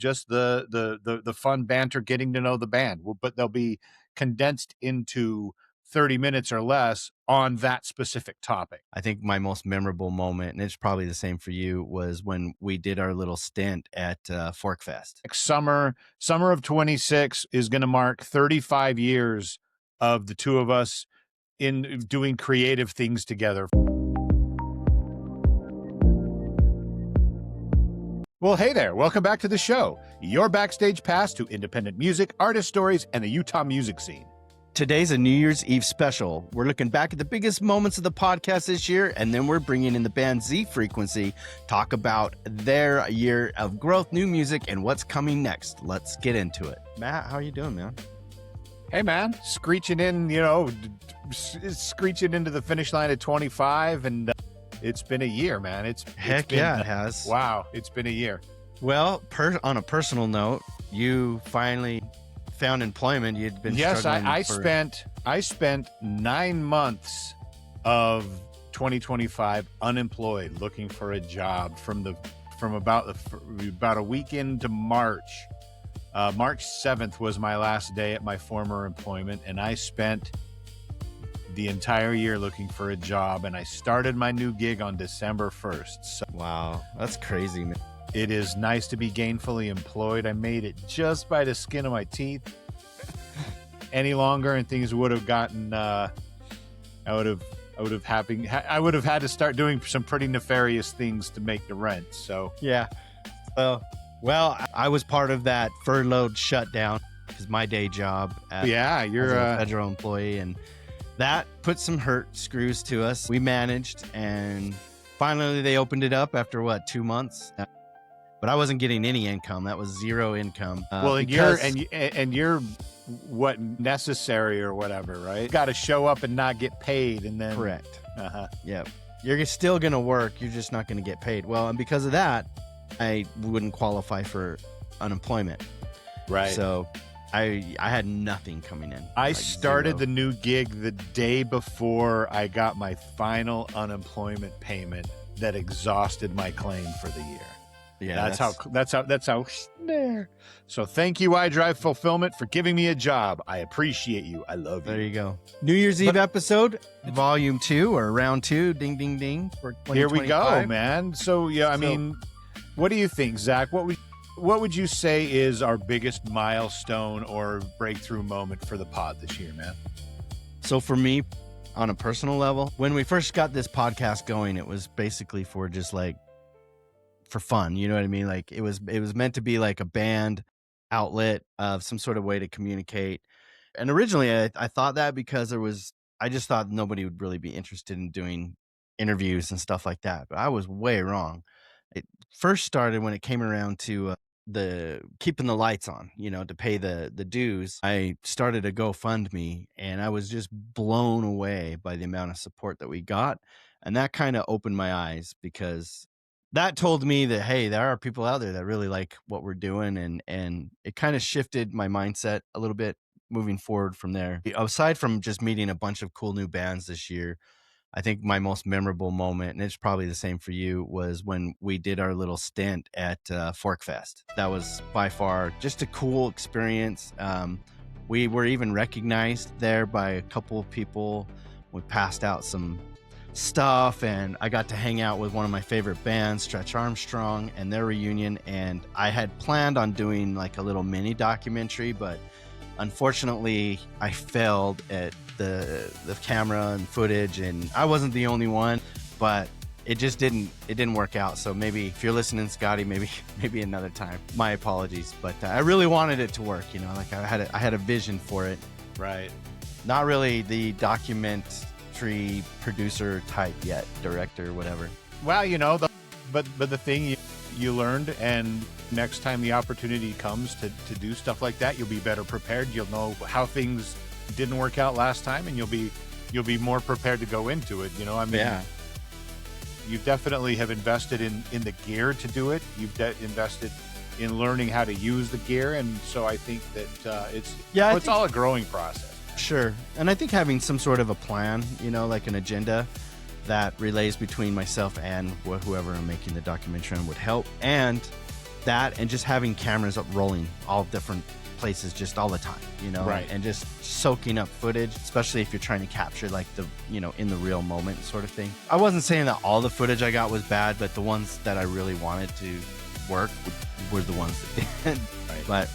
just the fun banter, getting to know the band. But they'll be condensed into 30 minutes or less on that specific topic. I think my most memorable moment, and it's probably the same for you, was when we did our little stint at Fork Fest. Summer of 26 is going to mark 35 years of the two of us in doing creative things together. Well, hey there. Welcome back to the show. Your backstage pass to independent music, artist stories, and the Utah music scene. Today's a New Year's Eve special. We're looking back at the biggest moments of the podcast this year, and then we're bringing in the band Z Frequency, talk about their year of growth, new music, and what's coming next. Let's get into it. Matt, how are you doing, man? Hey, man. Screeching in, screeching into the finish line at 25, and it's been a year, man. It has. Wow, it's been a year. Well, on a personal note, you finally found employment. You'd been struggling. I spent 9 months of 2025 unemployed, looking for a job from about a week into March. March 7th was my last day at my former employment, and I spent the entire year looking for a job, and I started my new gig on December 1st. So wow, that's crazy, man. It is nice to be gainfully employed. I made it just by the skin of my teeth. Any longer, and things would have gotten. I would have had to start doing some pretty nefarious things to make the rent. So yeah. Well, I was part of that furloughed shutdown because my day job. You're a federal employee, and that put some hurt screws to us. We managed, and finally they opened it up after 2 months. But I wasn't getting any income. That was zero income. You're what, necessary or whatever, right? Got to show up and not get paid, and then correct. Yep. You're still gonna work. You're just not gonna get paid. Well, and because of that, I wouldn't qualify for unemployment. Right. So I had nothing coming in. I started the new gig the day before I got my final unemployment payment that exhausted my claim for the year. Yeah, that's how. So thank you, iDrive Fulfillment, for giving me a job. I appreciate you. I love you. There you go. New Year's Eve episode, volume 2 or round 2. Ding, ding, ding. For here we go, man. So yeah, I mean, what do you think, Zach? What would you say is our biggest milestone or breakthrough moment for the pod this year, man? So for me, on a personal level, when we first got this podcast going, it was basically for just for fun, you know what I mean? Like it was meant to be like a band outlet of some sort of way to communicate. And originally I thought that because I just thought nobody would really be interested in doing interviews and stuff like that. But I was way wrong. It first started when it came around to the keeping the lights on, to pay the dues. I started a GoFundMe, and I was just blown away by the amount of support that we got. And that kind of opened my eyes, because that told me that, hey, there are people out there that really like what we're doing. And it kind of shifted my mindset a little bit moving forward from there. Aside from just meeting a bunch of cool new bands this year, I think my most memorable moment, and it's probably the same for you, was when we did our little stint at Fork Fest. That was by far just a cool experience. We were even recognized there by a couple of people. We passed out some stuff, and I got to hang out with one of my favorite bands, Stretch Armstrong, and their reunion. And I had planned on doing like a little mini documentary, but unfortunately I failed at the camera and footage, and I wasn't the only one, but it didn't work out. So maybe if you're listening, Scotty, maybe another time. My apologies, but I really wanted it to work, like I had a vision for it. Right. Not really the documentary producer type yet, director, whatever. Well, but the thing you learned, and next time the opportunity comes to do stuff like that, you'll be better prepared. You'll know how things didn't work out last time, and you'll be more prepared to go into it. Yeah. You definitely have invested in the gear to do it. You've invested in learning how to use the gear, and so I think that it's all a growing process. Sure. And I think having some sort of a plan, like an agenda that relays between myself and whoever I'm making the documentary on would help. And that and just having cameras up rolling all different places just all the time, you know, Right. and just soaking up footage, especially if you're trying to capture like the, you know, in the real moment sort of thing. I wasn't saying that all the footage I got was bad, but the ones that I really wanted to work were the ones that did. Right. But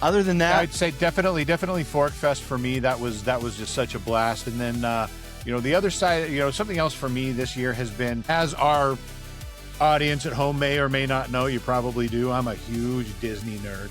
other than that, I'd say definitely Fork Fest for me. That was just such a blast. And then you know, the other side, you know, something else for me this year has been, as our audience at home may or may not know, you probably do, I'm a huge Disney nerd.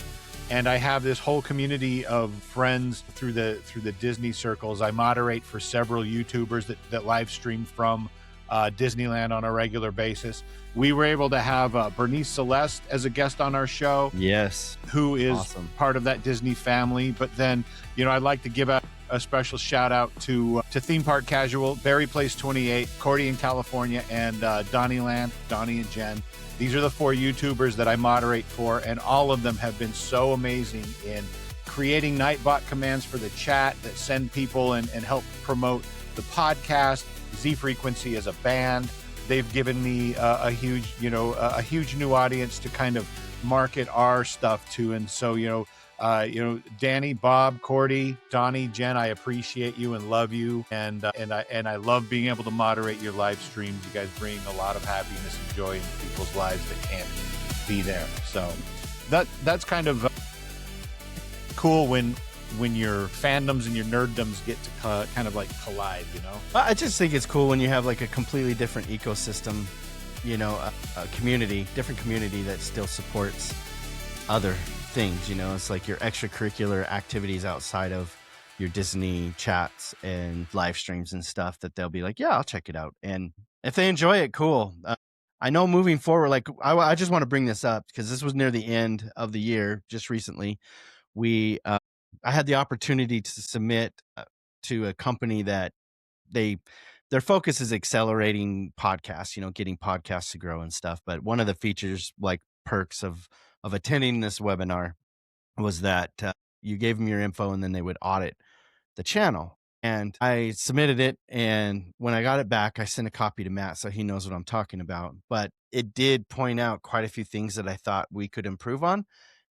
And I have this whole community of friends through the Disney circles. I moderate for several YouTubers that live stream from Disneyland on a regular basis. We were able to have Bernice Celeste as a guest on our show. yes, Who is awesome. part of that Disney family. But then, you know, I'd like to give a special shout out to Theme Park Casual, Berry Place 28, Cordy in California, and Donnie Land, Donnie and Jen. These are the 4 YouTubers that I moderate for, and all of them have been so amazing in creating Nightbot commands for the chat that send people and help promote the podcast. Z Frequency as a band. They've given me a huge new audience to kind of market our stuff to. And so, you know, Danny, Bob, Cordy, Donnie, Jen, I appreciate you and love you. And I love being able to moderate your live streams. You guys bring a lot of happiness and joy into people's lives that can't be there. So that's kind of cool when your fandoms and your nerddoms get to kind of like collide, you know? I just think it's cool when you have like a completely different ecosystem, you know, a community, different community that still supports other things, you know. It's like your extracurricular activities outside of your Disney chats and live streams and stuff that they'll be like, yeah, I'll check it out. And if they enjoy it, cool. I know moving forward, like I just want to bring this up because this was near the end of the year, just recently. I had the opportunity to submit to a company that their focus is accelerating podcasts, you know, getting podcasts to grow and stuff. But one of the features, like perks of attending this webinar, was that you gave them your info and then they would audit the channel. And I submitted it, and when I got it back, I sent a copy to Matt so he knows what I'm talking about. But it did point out quite a few things that I thought we could improve on.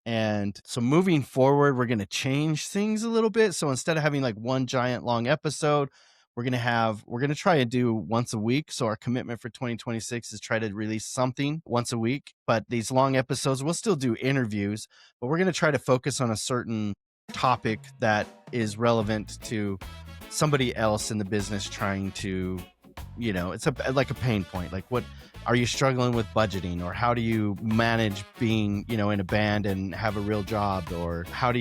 And so moving forward, we're going to change things a little bit. So instead of having like one giant long episode, we're going to try and do once a week. So our commitment for 2026 is try to release something once a week. But these long episodes, we'll still do interviews, but we're going to try to focus on a certain topic that is relevant to somebody else in the business trying to, you know, it's like a pain point. Like, what are you struggling with budgeting, or how do you manage being, you know, in a band and have a real job, or how are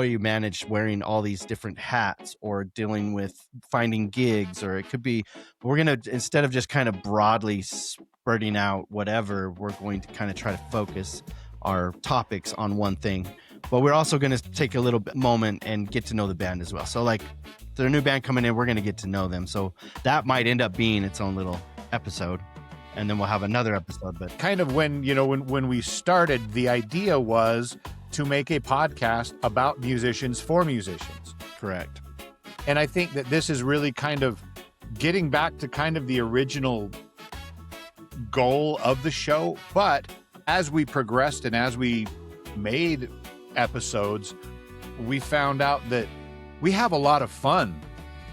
you manage wearing all these different hats, or dealing with finding gigs, or it could be, we're going to, instead of just kind of broadly spurting out whatever, we're going to kind of try to focus our topics on one thing. But we're also going to take a little moment and get to know the band as well. So like, if they're a new band coming in, we're going to get to know them. So that might end up being its own little episode, and then we'll have another episode. But kind of when we started, the idea was to make a podcast about musicians for musicians. correct. And I think that this is really kind of getting back to kind of the original goal of the show. But as we progressed and as we made episodes, we found out that we have a lot of fun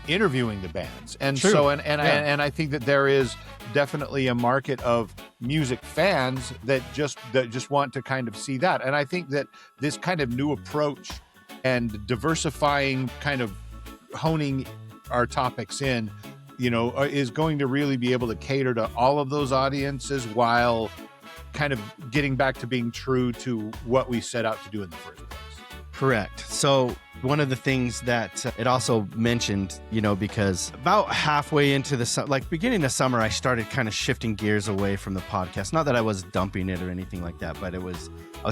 interviewing the bands. And True. so, and I think that there is definitely a market of music fans that just want to kind of see that. And I think that this kind of new approach and diversifying, kind of honing our topics in, you know, is going to really be able to cater to all of those audiences while kind of getting back to being true to what we set out to do in the first place. Correct. So one of the things that it also mentioned, you know, because about halfway into the beginning of summer, I started kind of shifting gears away from the podcast. Not that I was dumping it or anything like that, but I was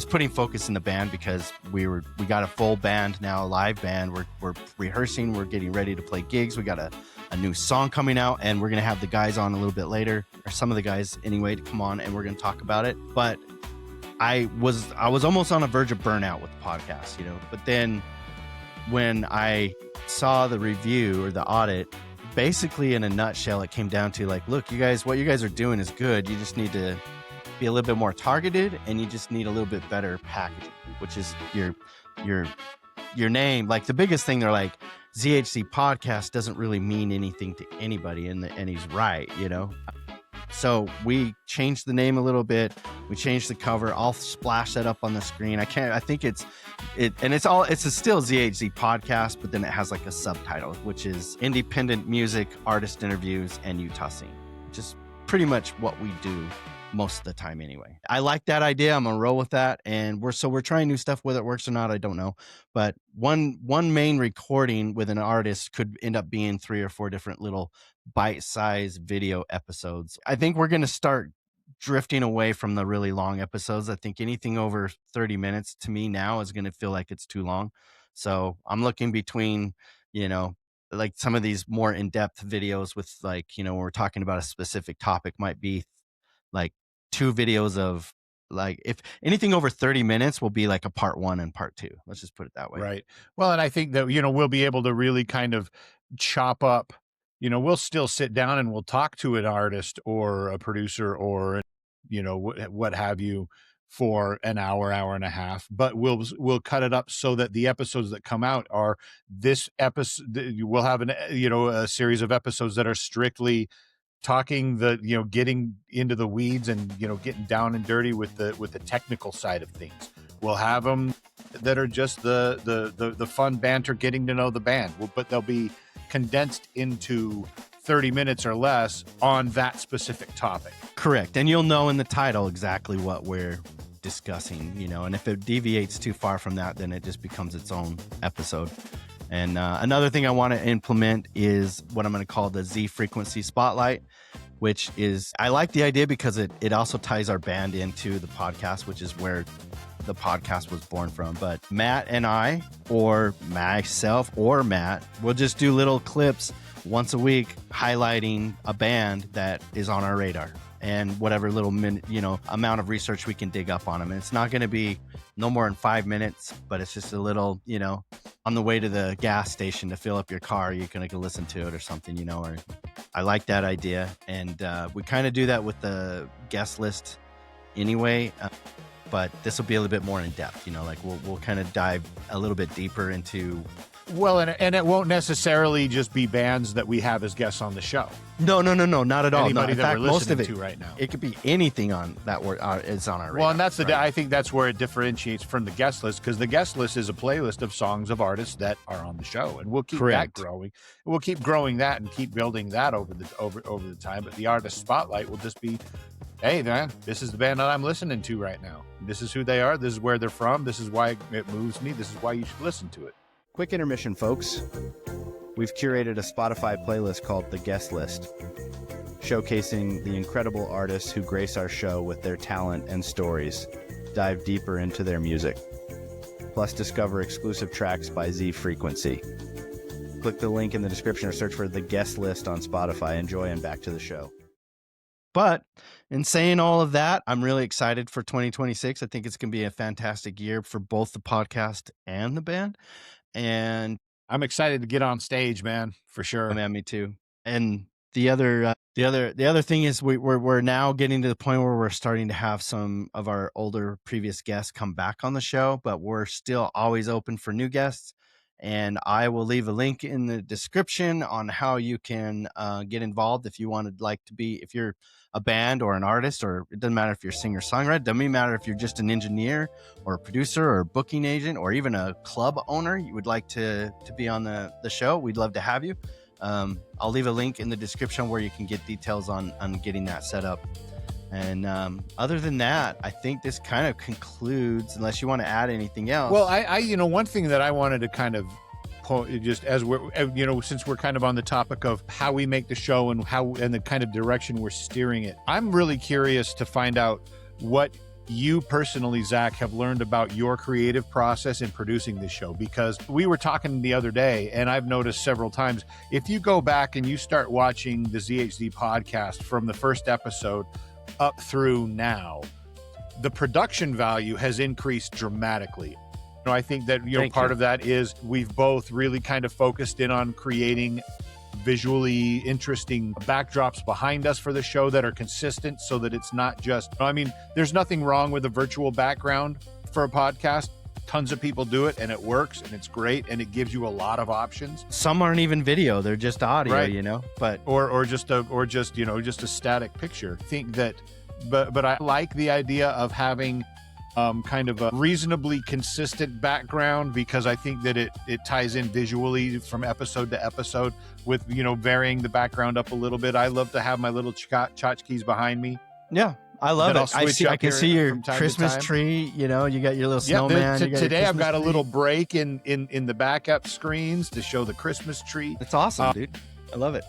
putting focus in the band because we got a full band now, a live band. We're rehearsing. We're getting ready to play gigs. We got a new song coming out, and we're going to have the guys on a little bit later, or some of the guys anyway, to come on, and we're going to talk about it. But I was almost on the verge of burnout with the podcast, you know. But then when I saw the review or the audit, basically in a nutshell, it came down to like, look, you guys, what you guys are doing is good. You just need to be a little bit more targeted, and you just need a little bit better packaging, which is your name. Like the biggest thing, they're like, ZHC podcast doesn't really mean anything to anybody, and he's right, you know. So we changed the name a little bit. We changed the cover. I'll splash that up on the screen. And it's still ZHZ podcast, but then it has like a subtitle, which is independent music, artist interviews, and Utah scene, which is pretty much what we do most of the time anyway. I like that idea. I'm gonna roll with that, and we're trying new stuff. Whether it works or not, I don't know. But one main recording with an artist could end up being 3 or 4 different little bite-sized video episodes. I think we're gonna start drifting away from the really long episodes. I think anything over 30 minutes to me now is gonna feel like it's too long. So I'm looking between, you know, like some of these more in-depth videos with, like, you know, when we're talking about a specific topic, might be like 2 videos of, like, if anything over 30 minutes will be like a part 1 and part 2. Let's just put it that way. Right. Well, and I think that, you know, we'll be able to really kind of chop up, you know, we'll still sit down and we'll talk to an artist or a producer or, you know, what have you for an hour and a half, but we'll cut it up so that the episodes that come out are this episode. We'll have a series of episodes that are strictly talking getting into the weeds and, you know, getting down and dirty with the technical side of things. We'll have them that are just the fun banter, getting to know the band, but they'll be condensed into 30 minutes or less on that specific topic. Correct. And you'll know in the title exactly what we're discussing, you know, and if it deviates too far from that, then it just becomes its own episode. And another thing I want to implement is what I'm going to call the Z frequency spotlight, which is, I like the idea because it also ties our band into the podcast, which is where the podcast was born from. But Matt and I, or myself or Matt, will just do little clips once a week highlighting a band that is on our radar and whatever little amount of research we can dig up on them. And it's not going to be no more than 5 minutes, but it's just a little, you know, on the way to the gas station to fill up your car, you're going to go listen to it or something, you know. Or I like that idea. And we kind of do that with the guest list anyway. But this will be a little bit more in depth, you know, like we'll kind of dive a little bit deeper into. Well, and it won't necessarily just be bands that we have as guests on the show. No, not at all. Anybody In that fact, we're most of listening it to right now. It could be anything on that is on our radar. Well, and that's right? I think that's where it differentiates from the guest list, because the guest list is a playlist of songs of artists that are on the show, and we'll keep that growing. We'll keep growing that and keep building that over the time. But the artist spotlight will just be, hey man, this is the band that I'm listening to right now. This is who they are. This is where they're from. This is why it moves me. This is why you should listen to it. Quick intermission, folks. We've curated a Spotify playlist called The Guest List, showcasing the incredible artists who grace our show with their talent and stories. Dive deeper into their music. Plus, discover exclusive tracks by Z Frequency. Click the link in the description or search for The Guest List on Spotify. Enjoy, and back to the show. But in saying all of that, I'm really excited for 2026. I think it's going to be a fantastic year for both the podcast and the band. And I'm excited to get on stage, man, for sure. Man, me too. And the other thing is we're now getting to the point where we're starting to have some of our older previous guests come back on the show, but we're still always open for new guests. And I will leave a link in the description on how you can get involved if you wanted, like, to be, if you're a band or an artist, or it doesn't matter if you're a singer-songwriter, it doesn't matter if you're just an engineer or a producer or a booking agent or even a club owner, you would like to be on the show, we'd love to have you. I'll leave a link in the description where you can get details on getting that set up. And other than that, I think this kind of concludes, unless you want to add anything else. Well, I one thing that I wanted to kind of just as we're, since we're kind of on the topic of how we make the show and the kind of direction we're steering it, I'm really curious to find out what you personally, Zach, have learned about your creative process in producing this show, because we were talking the other day, and I've noticed several times, if you go back and you start watching the ZHZ podcast from the first episode up through now, the production value has increased dramatically. I think that part of that is we've both really kind of focused in on creating visually interesting backdrops behind us for the show that are consistent, so that it's not just, I mean, there's nothing wrong with a virtual background for a podcast. Tons of people do it and it works and it's great and it gives you a lot of options. Some aren't even video, they're just audio, Right. you know, but Or just a static picture. I think that, but I like the idea of having kind of a reasonably consistent background, because I think that it ties in visually from episode to episode with, varying the background up a little bit. I love to have my little tchotchkes behind me. yeah, I love Then it. I'll switch I can up see here your from time to Christmas time. tree, you got your little Yeah, snowman. you got your today I've Christmas got a tree. little break in the backup screens to show the Christmas tree. It's awesome, dude. I love it.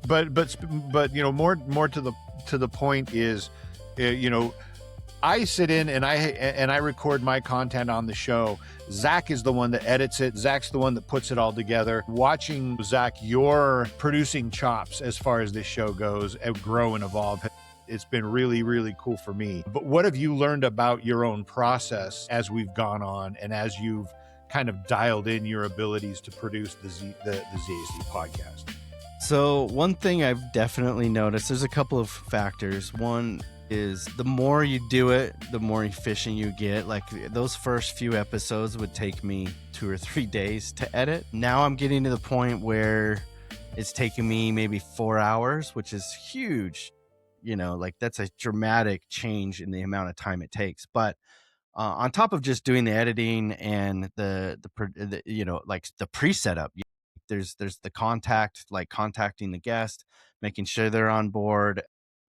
but more to the point is, I sit in and I record my content on the show. Zach is the one that edits it. Zach's the one that puts it all together. Watching, Zach, your producing chops as far as this show goes, grow and evolve, it's been really, really cool for me. But what have you learned about your own process as we've gone on and as you've kind of dialed in your abilities to produce the ZAC podcast? So one thing I've definitely noticed, there's a couple of factors. One is the more you do it, the more efficient you get. Like those first few episodes would take me 2 or 3 days to edit. Now I'm getting to the point where it's taking me maybe 4 hours, which is huge. That's a dramatic change in the amount of time it takes. But on top of just doing the editing and the pre-setup, there's the contacting the guest, making sure they're on board.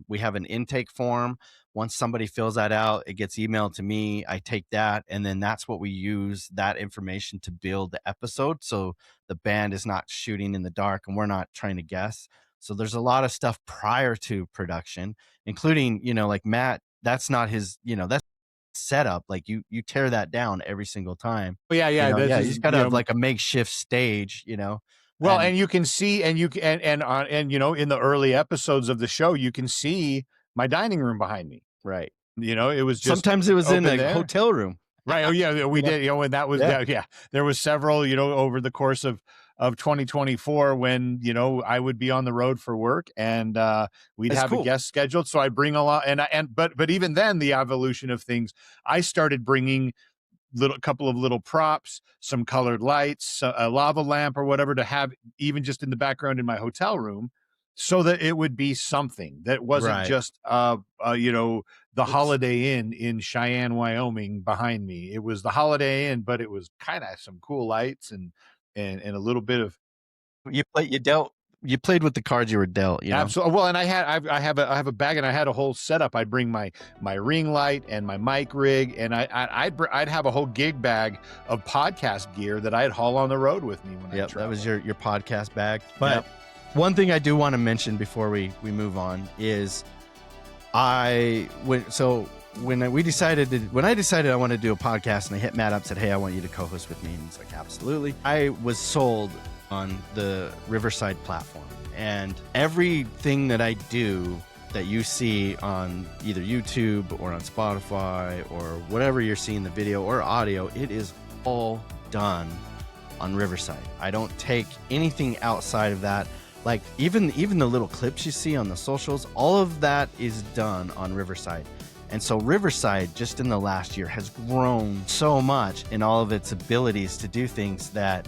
We have an intake form. Once somebody fills that out, it gets emailed to me. I take that, and then that's what we use, that information, to build the episode. So the band is not shooting in the dark and we're not trying to guess. So there's a lot of stuff prior to production, including, like Matt, that's not his, that's setup. Like you tear that down every single time. Yeah. You just gotta have like a makeshift stage, Well, and you can see, and in the early episodes of the show, you can see my dining room behind me. Right. It was just sometimes it was in a there. hotel room. Right. Oh yeah, we did. And that was there was several. Over the course of 2024, when I would be on the road for work, and we'd That's have cool. a guest scheduled, so I'd bring a lot. But even then, the evolution of things, I started bringing couple of little props, some colored lights, a lava lamp or whatever, to have even just in the background in my hotel room, so that it would be something that wasn't Right. just the Holiday Inn in Cheyenne, Wyoming behind me. It was the Holiday Inn, but it was kind of some cool lights and a little bit of You played with the cards you were dealt, absolutely. Well, and I have a bag, and I had a whole setup. I'd bring my ring light and my mic rig, and I'd have a whole gig bag of podcast gear that I'd haul on the road with me when I travel. That was your podcast bag. But one thing I do want to mention before we move on is when I decided I wanted to do a podcast, and I hit Matt up, said, "Hey, I want you to co-host with me," and he's like, "Absolutely." I was sold on the Riverside platform, and everything that I do that you see on either YouTube or on Spotify or whatever you're seeing, the video or audio, it is all done on Riverside. I don't take anything outside of that. Like even the little clips you see on the socials, all of that is done on Riverside. And so Riverside, just in the last year, has grown so much in all of its abilities to do things that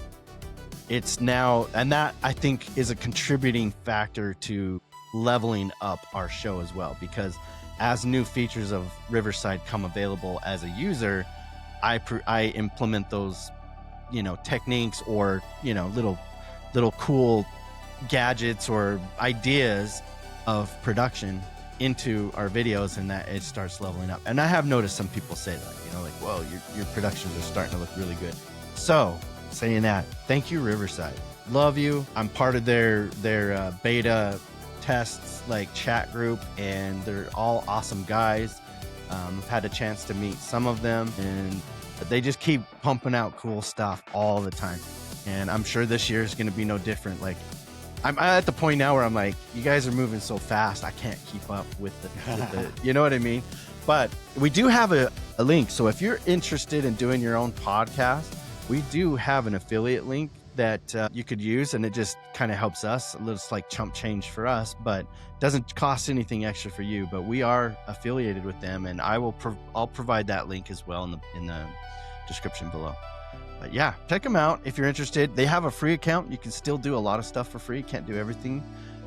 it's now, and that I think is a contributing factor to leveling up our show as well, because as new features of Riverside come available as a user, I implement those, techniques or, little cool gadgets or ideas of production into our videos, and that it starts leveling up. And I have noticed some people say that, like, "Whoa, your productions are starting to look really good." So saying that, thank you, Riverside. Love you. I'm part of their beta tests chat group, and they're all awesome guys. I've had a chance to meet some of them, and they just keep pumping out cool stuff all the time. And I'm sure this year is going to be no different. Like, I'm at the point now where I'm like, you guys are moving so fast, I can't keep up with the you know what I mean? But we do have a link. So if you're interested in doing your own podcast, we do have an affiliate link that you could use, and it just kind of helps us. It's like chump change for us, but doesn't cost anything extra for you. But we are affiliated with them, and I'll provide that link as well in the description below. But yeah, check them out if you're interested. They have a free account. You can still do a lot of stuff for free. Can't do everything,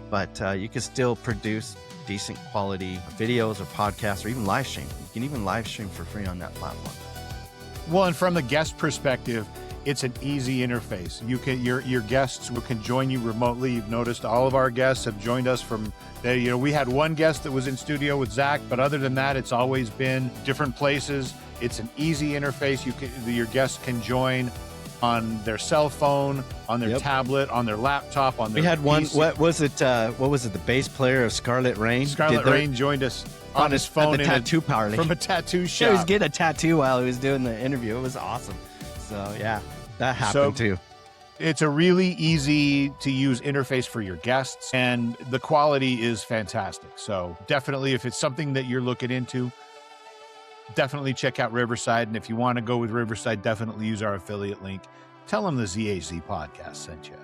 but you can still produce decent quality videos or podcasts or even live stream. You can even live stream for free on that platform. Well, and from the guest perspective, it's an easy interface. You can your guests can join you remotely. You've noticed all of our guests have joined us from there. You know, we had one guest that was in studio with Zach, but other than that, it's always been different places. It's an easy interface. Your guests can join on their cell phone, on their tablet, on their laptop, on their We had one, PC. what was it, the bass player of Scarlet Rain? Scarlet Rain joined us on his phone at the tattoo parlor. from a tattoo shop. He was getting a tattoo while he was doing the interview. It was awesome. So yeah, that happened too. It's a really easy to use interface for your guests, and the quality is fantastic. So definitely, if it's something that you're looking into, definitely check out Riverside. And if you want to go with Riverside, definitely use our affiliate link. Tell them the ZHZ podcast sent you.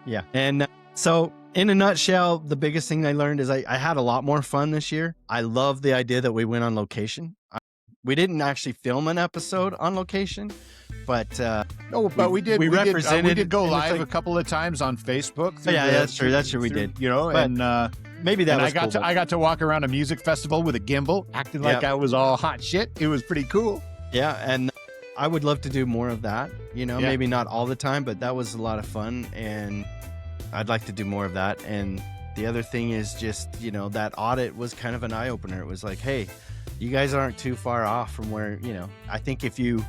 Yeah. And so in a nutshell, the biggest thing I learned is I had a lot more fun this year. I love the idea that we went on location. We didn't actually film an episode on location, but we did. We represented. We did go live a couple of times on Facebook. That's true. That's true. We did. You know, But and maybe that and was I got to walk around a music festival with a gimbal, acting like I was all hot shit. It was pretty cool. Yeah, and I would love to do more of that. You know, maybe not all the time, but that was a lot of fun, and I'd like to do more of that. And the other thing is just, you know, that audit was kind of an eye opener. It was like, hey, you guys aren't too far off from where, you know, I think if you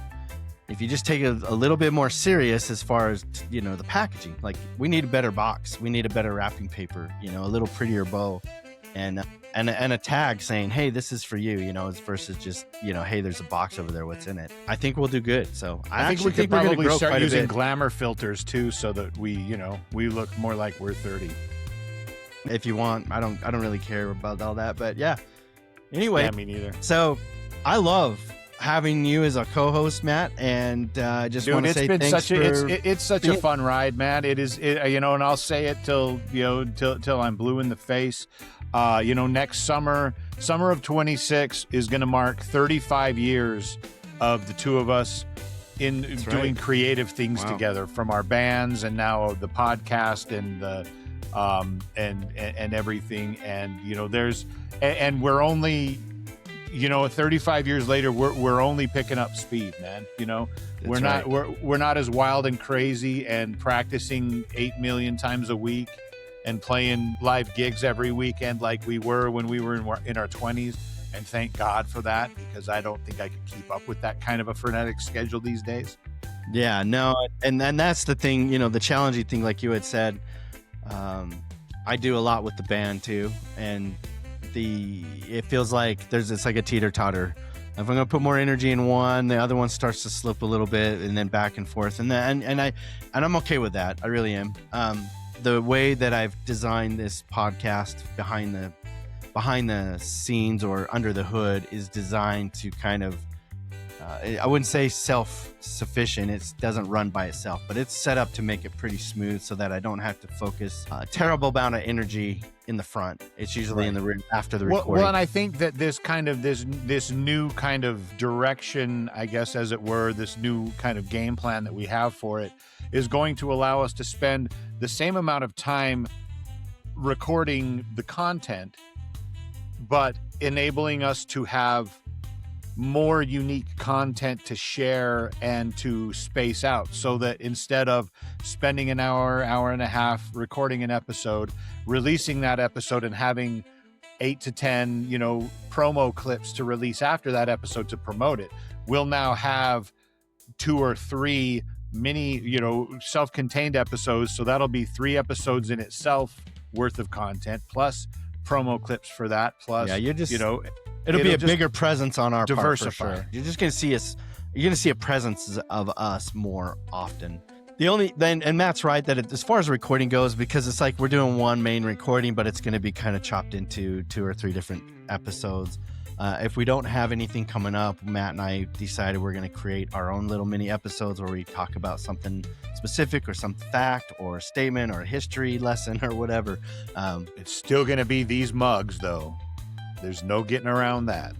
just take it a little bit more serious as far as, you know, the packaging, like we need a better box, we need a better wrapping paper, you know, a little prettier bow, and a tag saying, hey, this is for you, you know, versus just, you know, hey, there's a box over there, what's in it. I think we'll do good. So I think we could probably start using glamour filters too, so that we look more like we're 30. If you want, I don't really care about all that, but yeah. Anyway, yeah, me neither. So I love having you as a co-host, Matt, and just want to say thanks it's such a fun ride, man. It is, and I'll say it till I'm blue in the face. Next summer of 26 is going to mark 35 years of the two of us doing creative things together, from our bands and now the podcast and the and everything. And we're only, 35 years later, we're only picking up speed, man. We're not as wild and crazy and practicing 8 million times a week and playing live gigs every weekend like we were when we were in our 20s. And thank God for that, because I don't think I could keep up with that kind of a frenetic schedule these days. Yeah, no. And that's the thing, the challenging thing, like you had said, I do a lot with the band too. And it feels like it's like a teeter-totter. If I'm going to put more energy in one, the other one starts to slip a little bit, and then back and forth. And I'm okay with that. I really am. The way that I've designed this podcast behind the scenes or under the hood is designed to kind of, I wouldn't say self-sufficient. It doesn't run by itself, but it's set up to make it pretty smooth so that I don't have to focus a terrible amount of energy in the front. It's usually in the rear after the recording. Well, and I think that this new kind of direction, I guess, as it were, this new kind of game plan that we have for it is going to allow us to spend the same amount of time recording the content, but enabling us to have more unique content to share and to space out, so that instead of spending an hour and a half recording an episode, releasing that episode and having 8 to 10, promo clips to release after that episode to promote it, we'll now have 2 or 3 mini, self-contained episodes. So that'll be 3 episodes in itself worth of content, plus promo clips for that. Plus, it'll be a bigger presence on our diversify. Part for sure. You're just going to see us. You're going to see a presence of us more often. And Matt's right that as far as recording goes, because it's like we're doing one main recording, but it's going to be kind of chopped into 2 or 3 different episodes. If we don't have anything coming up, Matt and I decided we're going to create our own little mini episodes where we talk about something specific or some fact or statement or history lesson or whatever. It's still going to be these mugs, though. There's no getting around that.